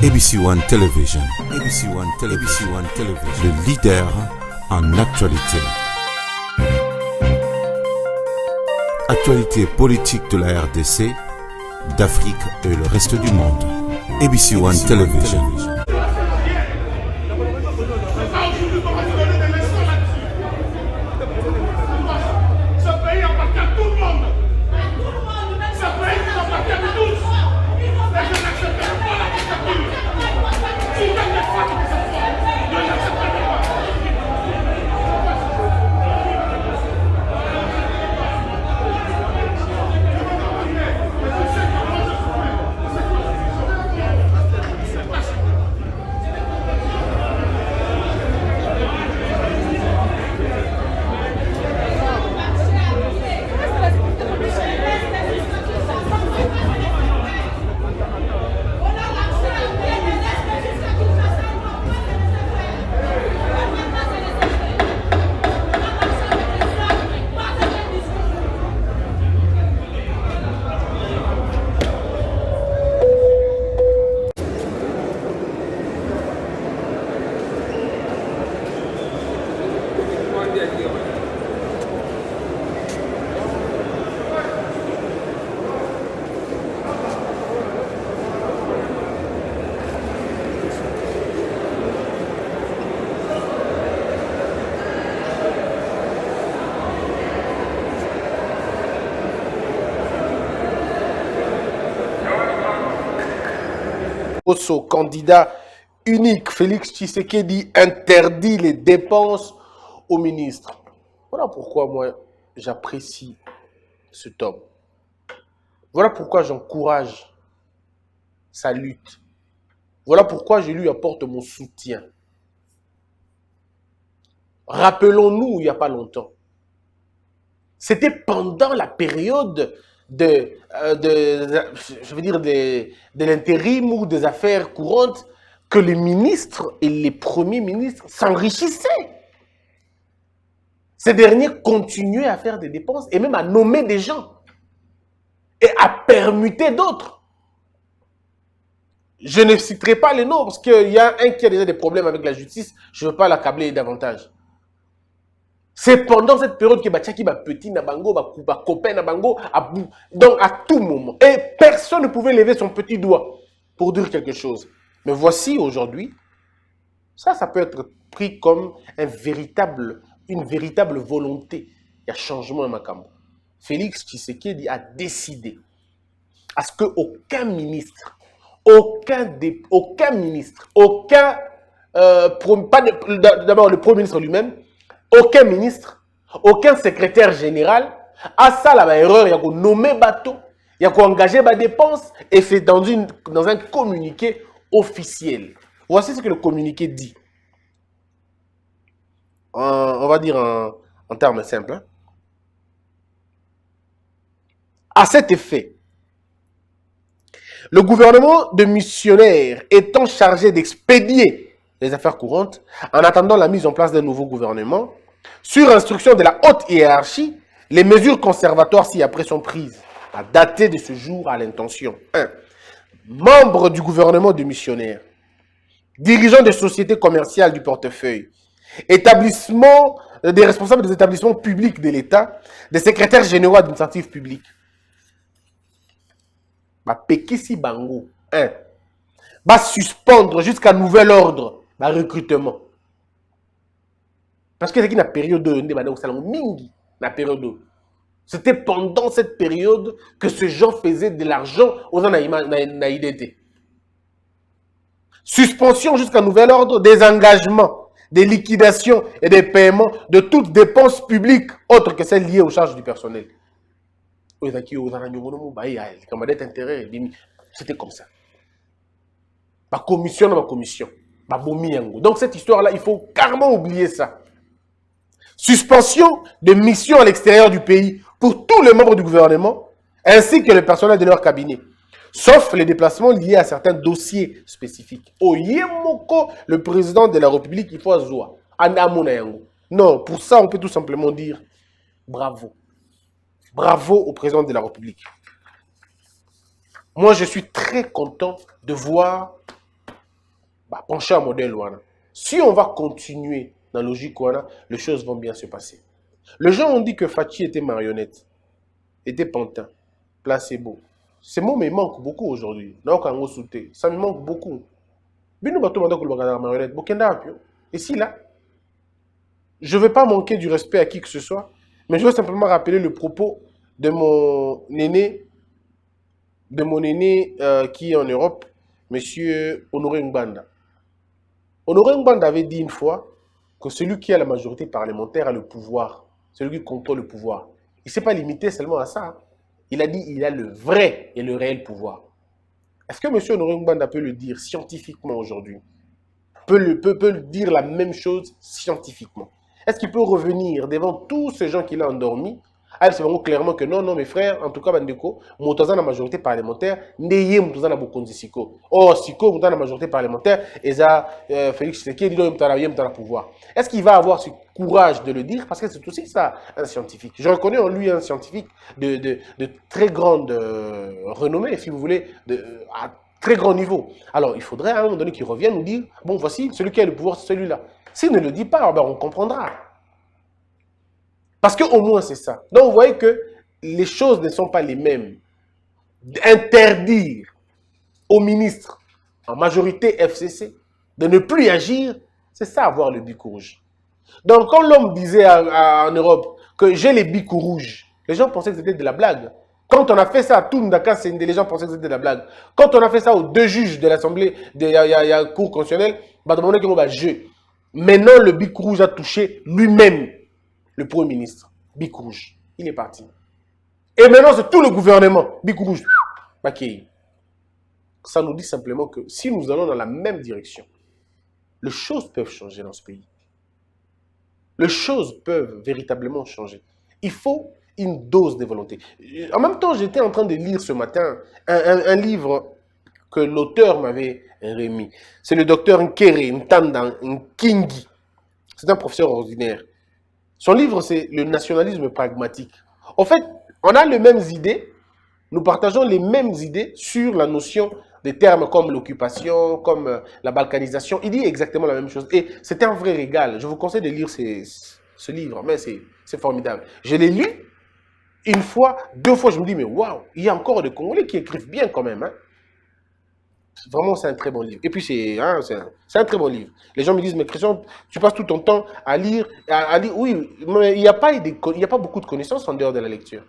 ABC One Television. ABC One Television. ABC One Television. Le leader en actualité. Actualité politique de la RDC, d'Afrique et le reste du monde. ABC One Television. Au candidat unique, Félix Tshisekedi interdit les dépenses au ministre. Voilà pourquoi moi j'apprécie cet homme. Voilà pourquoi j'encourage sa lutte. Voilà pourquoi je lui apporte mon soutien. Rappelons-nous, il n'y a pas longtemps, c'était pendant la période de l'intérim ou des affaires courantes que les ministres et les premiers ministres s'enrichissaient. Ces derniers continuaient à faire des dépenses et même à nommer des gens et à permuter d'autres. Je ne citerai pas les noms parce qu'il y a un qui a déjà des problèmes avec la justice, je ne veux pas l'accabler davantage. C'est pendant cette période que Bachaki va petit na bango, va copain na bango, donc à tout moment. Et personne ne pouvait lever son petit doigt pour dire quelque chose. Mais voici aujourd'hui, ça peut être pris comme une véritable volonté. Il y a changement à Makambo. Félix Tshisekedi a décidé à ce qu'aucun ministre, d'abord le Premier ministre lui-même, aucun ministre, aucun secrétaire général a ça la erreur, il y a qu'on nommer bateau, il y a qu'on engager des dépenses et c'est dans un communiqué officiel. Voici ce que le communiqué dit. On va dire en termes simples. Hein. À cet effet, le gouvernement de missionnaires étant chargé d'expédier les affaires courantes, en attendant la mise en place d'un nouveau gouvernement, sur instruction de la haute hiérarchie, les mesures conservatoires ci-après sont prises, à dater de ce jour à l'intention. 1. Membres du gouvernement de missionnaires, dirigeants des sociétés commerciales du portefeuille, des responsables des établissements publics de l'État, des secrétaires généraux administratifs publics. Pekisi Bango. 1. Suspendre jusqu'à nouvel ordre le recrutement. Parce que c'est une période de c'était pendant cette période que ces gens faisaient de l'argent aux naïdété. Suspension jusqu'à nouvel ordre des engagements, des liquidations et des paiements de toutes dépenses publiques autres que celles liées aux charges du personnel. C'était comme ça. Commission. Donc cette histoire-là, il faut carrément oublier ça. Suspension de missions à l'extérieur du pays pour tous les membres du gouvernement, ainsi que le personnel de leur cabinet, sauf les déplacements liés à certains dossiers spécifiques. Oyemoko, le président de la République, il faut azwa. Non, pour ça, on peut tout simplement dire bravo. Bravo au président de la République. Moi, je suis très content de voir bah, pencher un modèle. Voilà. Si on va continuer dans la logique, voilà, les choses vont bien se passer. Les gens ont dit que Fachi était marionnette, était pantin, placebo. Ces mots me manquent beaucoup aujourd'hui. Ça me manque beaucoup. Et si là, je ne vais pas manquer du respect à qui que ce soit, mais je veux simplement rappeler le propos de mon aîné, qui est en Europe, monsieur Honoré Ngbanda. Honoré Ngbanda avait dit une fois que celui qui a la majorité parlementaire a le pouvoir, celui qui contrôle le pouvoir. Il ne s'est pas limité seulement à ça. Il a dit qu'il a le vrai et le réel pouvoir. Est-ce que M. Honoré Ngbanda peut le dire scientifiquement aujourd'hui? Peut dire la même chose scientifiquement? Est-ce qu'il peut revenir devant tous ces gens qu'il a endormis? Ah, c'est vraiment clairement que non, mes frères, en tout cas, Bandeko, Moutazan la majorité parlementaire, Neye Moutazan la Bokonzi Siko. Oh, Siko, Moutazan la majorité parlementaire, et ça, Félix Tshisekedi, il doit le pouvoir. Est-ce qu'il va avoir ce courage de le dire? Parce que c'est aussi ça, un scientifique. Je reconnais en lui un scientifique de très grande renommée, si vous voulez, à très grand niveau. Alors, il faudrait à un moment donné qu'il revienne nous dire, bon, voici, celui qui a le pouvoir, c'est celui-là. S'il ne le dit pas, ben, on comprendra. Parce qu'au moins, c'est ça. Donc, vous voyez que les choses ne sont pas les mêmes. Interdire aux ministres, en majorité FCC, de ne plus agir, c'est ça, avoir le bic rouge. Donc, quand l'homme disait en Europe que j'ai les bics rouges, les gens pensaient que c'était de la blague. Quand on a fait ça à Toundaka, les gens pensaient que c'était de la blague. Quand on a fait ça aux deux juges de l'Assemblée, il y a un cours constitutionnel, maintenant, le bic rouge a touché lui-même le Premier ministre. Bic rouge. Il est parti. Et maintenant, c'est tout le gouvernement. Bic rouge. Bakei. Ça nous dit simplement que si nous allons dans la même direction, les choses peuvent changer dans ce pays. Les choses peuvent véritablement changer. Il faut une dose de volonté. En même temps, j'étais en train de lire ce matin un livre que l'auteur m'avait remis. C'est le docteur Nkere Ntanda Nkingi. C'est un professeur ordinaire. Son livre, c'est le nationalisme pragmatique. En fait, on a les mêmes idées, nous partageons les mêmes idées sur la notion des termes comme l'occupation, comme la balkanisation. Il dit exactement la même chose. Et c'est un vrai régal. Je vous conseille de lire ce livre, mais c'est formidable. Je l'ai lu une fois, deux fois, je me dis, mais waouh, il y a encore des Congolais qui écrivent bien quand même. Hein. Vraiment, c'est un très bon livre. Et puis, c'est un très bon livre. Les gens me disent, mais Christian, tu passes tout ton temps à lire. Oui, mais il n'y a pas beaucoup de connaissances en dehors de la lecture.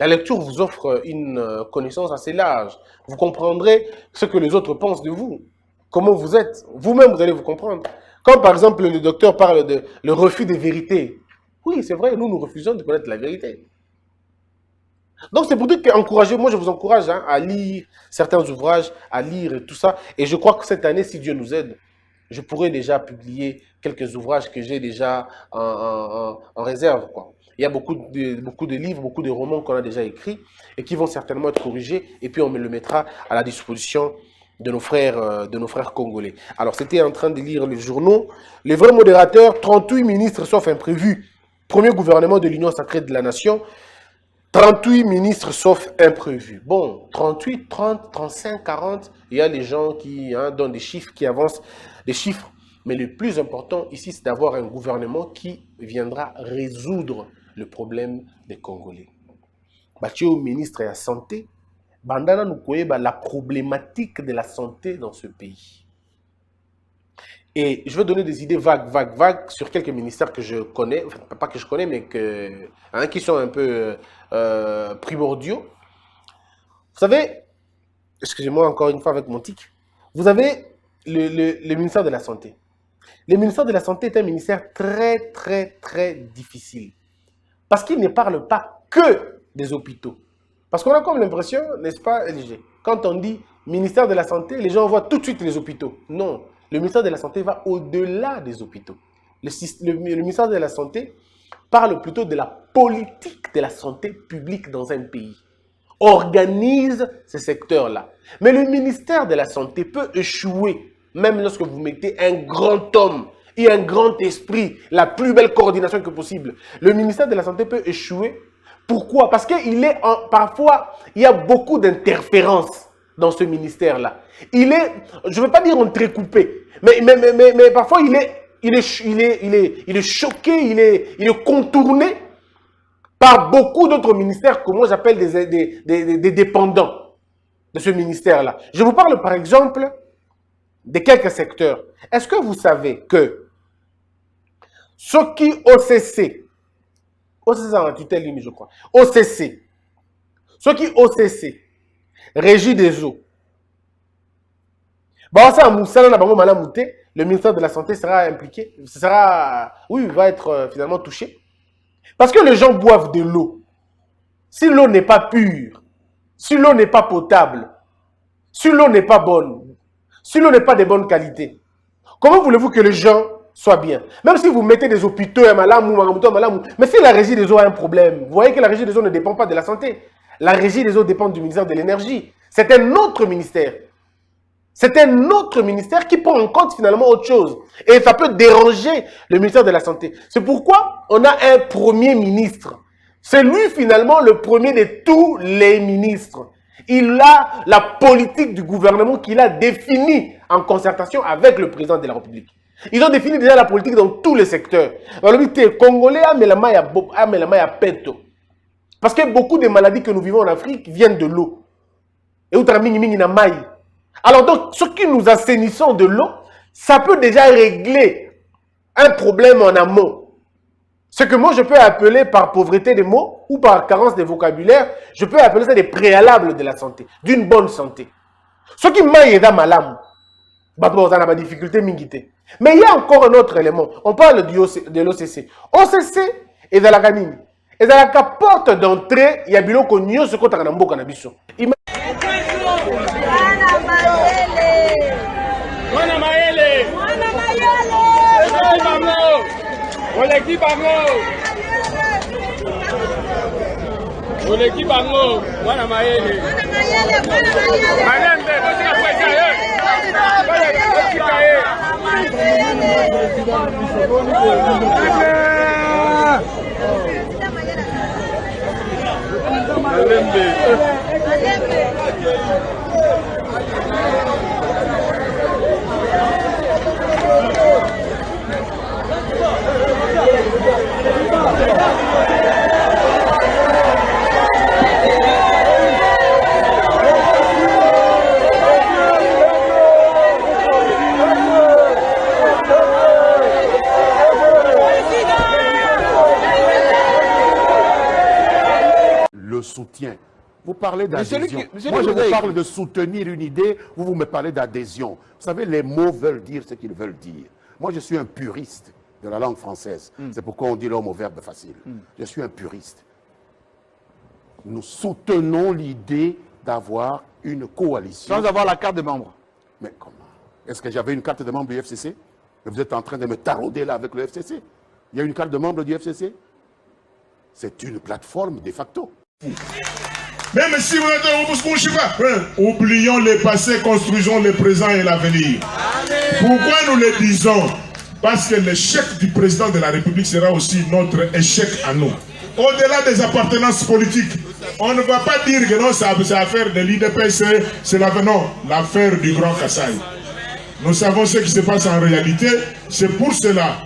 La lecture vous offre une connaissance assez large. Vous comprendrez ce que les autres pensent de vous. Comment vous êtes. Vous-même, vous allez vous comprendre. Comme par exemple, le docteur parle de le refus des vérités. Oui, c'est vrai, nous refusons de connaître la vérité. Donc, c'est pour dire moi, je vous encourage à lire certains ouvrages, à lire tout ça. Et je crois que cette année, si Dieu nous aide, je pourrais déjà publier quelques ouvrages que j'ai déjà en réserve, quoi. Il y a beaucoup de livres, beaucoup de romans qu'on a déjà écrits et qui vont certainement être corrigés. Et puis, on me le mettra à la disposition de nos frères congolais. Alors, c'était en train de lire les journaux. Les vrais modérateurs, 38 ministres sauf imprévus. Premier gouvernement de l'Union sacrée de la nation. 38 ministres sauf imprévus. Bon, 38, 30, 35, 40, il y a les gens qui donnent des chiffres, qui avancent des chiffres. Mais le plus important ici, c'est d'avoir un gouvernement qui viendra résoudre le problème des Congolais. Au ministre de la Santé, bandana nous connaît la problématique de la santé dans ce pays. Et je vais donner des idées vagues sur quelques ministères que je connais, enfin, pas que je connais, mais qui sont un peu primordiaux. Vous savez, excusez-moi encore une fois avec mon tic, vous avez le ministère de la Santé. Le ministère de la Santé est un ministère très, très, très difficile. Parce qu'il ne parle pas que des hôpitaux. Parce qu'on a comme l'impression, n'est-ce pas, LG, quand on dit ministère de la Santé, les gens voient tout de suite les hôpitaux. Non, le ministère de la Santé va au-delà des hôpitaux. Le ministère de la Santé parle plutôt de la politique de la santé publique dans un pays. Organise ce secteur-là. Mais le ministère de la Santé peut échouer, même lorsque vous mettez un grand homme et un grand esprit, la plus belle coordination que possible. Le ministère de la Santé peut échouer. Pourquoi? Parce qu'il est parfois, il y a beaucoup d'interférences dans ce ministère-là. Il est, je ne veux pas dire entrecoupé, mais parfois il est choqué, il est contourné par beaucoup d'autres ministères que moi j'appelle des dépendants de ce ministère-là. Je vous parle par exemple de quelques secteurs. Est-ce que vous savez que ce qui OCC en tutelle ligne, je crois, OCC, ce qui OCC, Régie des eaux, le ministère de la Santé sera impliqué, va être finalement touché. Parce que les gens boivent de l'eau. Si l'eau n'est pas pure, si l'eau n'est pas potable, si l'eau n'est pas bonne, si l'eau n'est pas de bonne qualité, comment voulez-vous que les gens soient bien? Même si vous mettez des hôpitaux, mais si la régie des eaux a un problème, vous voyez que la régie des eaux ne dépend pas de la santé. La régie des eaux dépend du ministère de l'énergie. C'est un autre ministère. C'est un autre ministère qui prend en compte finalement autre chose. Et ça peut déranger le ministère de la Santé. C'est pourquoi on a un premier ministre. C'est lui finalement le premier de tous les ministres. Il a la politique du gouvernement qu'il a définie en concertation avec le président de la République. Ils ont défini déjà la politique dans tous les secteurs. Les Congolais parce que beaucoup de maladies que nous vivons en Afrique viennent de l'eau. Et alors donc, ce que nous assainissons de l'eau, ça peut déjà régler un problème en amont. Ce que moi je peux appeler par pauvreté de mots ou par carence de vocabulaire, je peux appeler ça des préalables de la santé, d'une bonne santé. Ce qui m'a aidé malam, bah difficulté mingité. Mais il y a encore un autre élément. On parle de l'OCC. OCC est dans la canine. Et dans la porte d'entrée, il y a biloko nyonso ko takana mboka na biso. Le soutien. Vous parlez d'adhésion. Moi, je vous parle de soutenir une idée, vous me parlez d'adhésion. Vous savez, les mots veulent dire ce qu'ils veulent dire. Moi, je suis un puriste de la langue française. C'est pourquoi on dit l'homme au verbe facile. Je suis un puriste. Nous soutenons l'idée d'avoir une coalition. Sans avoir la carte de membre. Mais comment? Est-ce que j'avais une carte de membre du FCC? Vous êtes en train de me tarauder là avec le FCC. Il y a une carte de membre du FCC? C'est une plateforme de facto. Même si vous êtes oublions le passé, construisons le présent et l'avenir. Pourquoi nous le disons? Parce que l'échec du président de la République sera aussi notre échec à nous. Au-delà des appartenances politiques, on ne va pas dire que non, c'est affaire de l'IDPC, c'est l'affaire du Grand Kassai. Nous savons ce qui se passe en réalité. C'est pour cela,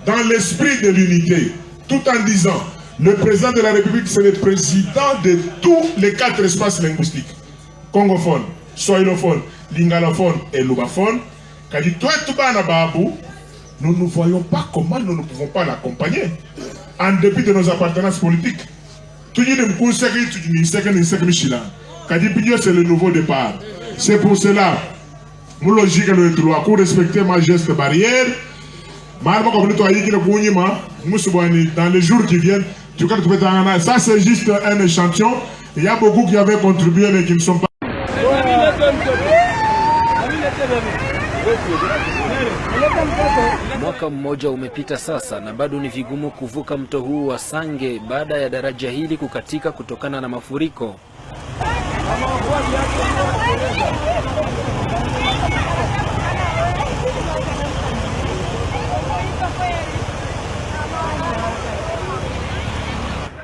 dans l'esprit de l'unité, tout en disant, le président de la République, c'est le président de tous les 4 espaces linguistiques. Congophone, Swahiliophone, Lingalophone et Lubaphone. Quand il doit tout bas Babou, nous ne voyons pas comment nous ne pouvons pas l'accompagner. En dépit de nos appartenances politiques. Tout le monde sait que c'est le nouveau départ. C'est pour cela, nous logique le droit, pour respecter ma geste barrière. Dans les jours qui viennent, ça c'est juste un échantillon. Il y a beaucoup qui avaient contribué mais qui ne sont pas. Mwaka mmoja umepita sasa na bado ni vigumu kuvuka mto huu wa Sange baada ya daraja hili kukatika kutokana na mafuriko.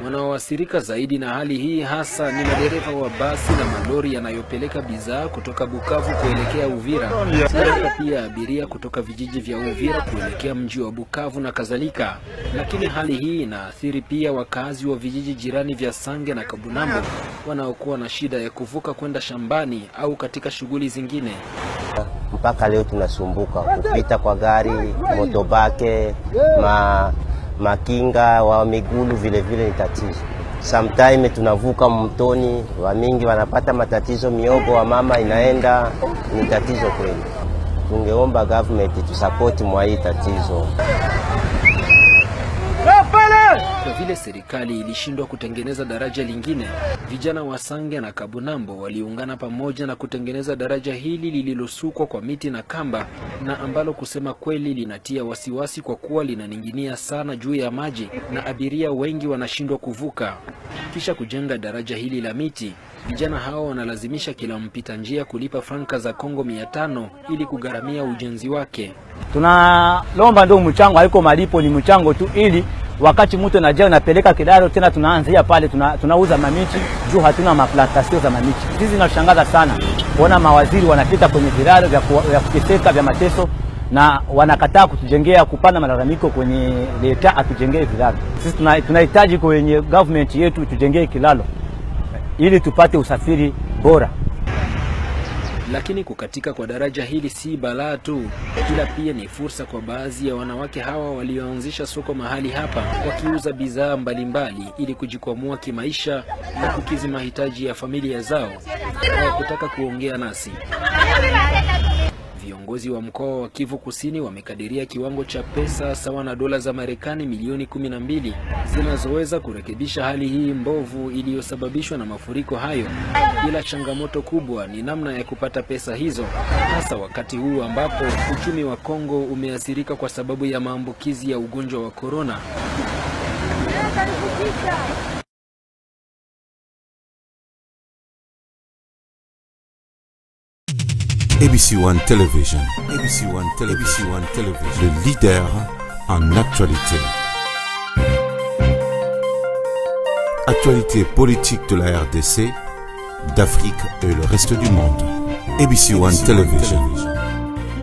Wanaowasili Wanaoathirika zaidi na hali hii hasa ni madereva wa basi na malori yanayopeleka bidhaa kutoka Bukavu kuelekea Uvira. Pia abiria kutoka vijiji vya Uvira kuelekea mji wa Bukavu na kadhalika. Lakini hali hii inaathiri pia wakazi wa vijiji jirani vya Sange na Kabunambo wanaokuwa na shida ya kuvuka kwenda shambani au katika shughuli zingine. Mpaka leo tunasumbuka kupita kwa gari, motobake, makinga wa migulu vile ni tatizo. Sometime tunavuka mtoni, wa mingi wanapata matatizo, miogo wa mama inaenda, ni tatizo kweli. Tungeomba government tusapoti mwa hii tatizo. Kwa vile serikali ilishindwa kutengeneza daraja lingine, vijana wa Sange na Kabunambo waliungana pamoja na kutengeneza daraja hili lililosukwa kwa miti na kamba, na ambalo kusema kweli linatia wasiwasi kwa kuwa linaninginia sana juu ya maji na abiria wengi wanashindwa kuvuka. Kisha kujenga daraja hili la miti, vijana hao wanalazimisha kila mpita njia kulipa franka za Kongo 500 ili kugharamia ujenzi wake. Tunalomba ndio mchango, haiko malipo, ni mchango tu, ili wakati mtu anajaa napeleka kilalo tena tunaanzia pale tunauza mamiti juu hatuna maplantation za mamiti. Sisi tunashangaza sana kuona mawaziri wanapita kwenye vilalo vya kuteseka vya mateso na wanakataa kutujengea, kupanda malalamiko kwenye leta atujengee vilalo. Sisi tunahitaji kwenye government yetu tujengee kilalo ili tupate usafiri bora. Lakini kukatika kwa daraja hili si balaa tu, ila pia ni fursa kwa baadhi ya wanawake hawa walioanzisha soko mahali hapa wakiuza bidhaa mbalimbali ili kujikwamua kimaisha na kukizi mahitaji ya familia zao. Hawakutaka kuongea nasi. Viongozi wa mkoa wa Kivu Kusini wamekadiria kiwango cha pesa sawa na dola za Marekani milioni 12 zinazoweza kurekebisha hali hii mbovu iliyosababishwa na mafuriko hayo. Ila changamoto kubwa ni namna ya kupata pesa hizo, hasa wakati huu ambapo uchumi wa Kongo umeathirika kwa sababu ya maambukizi ya ugonjwa wa corona. ABC One Television. ABC One Television. Le leader en actualité. Actualité politique de la RDC, d'Afrique et le reste du monde. ABC One Television.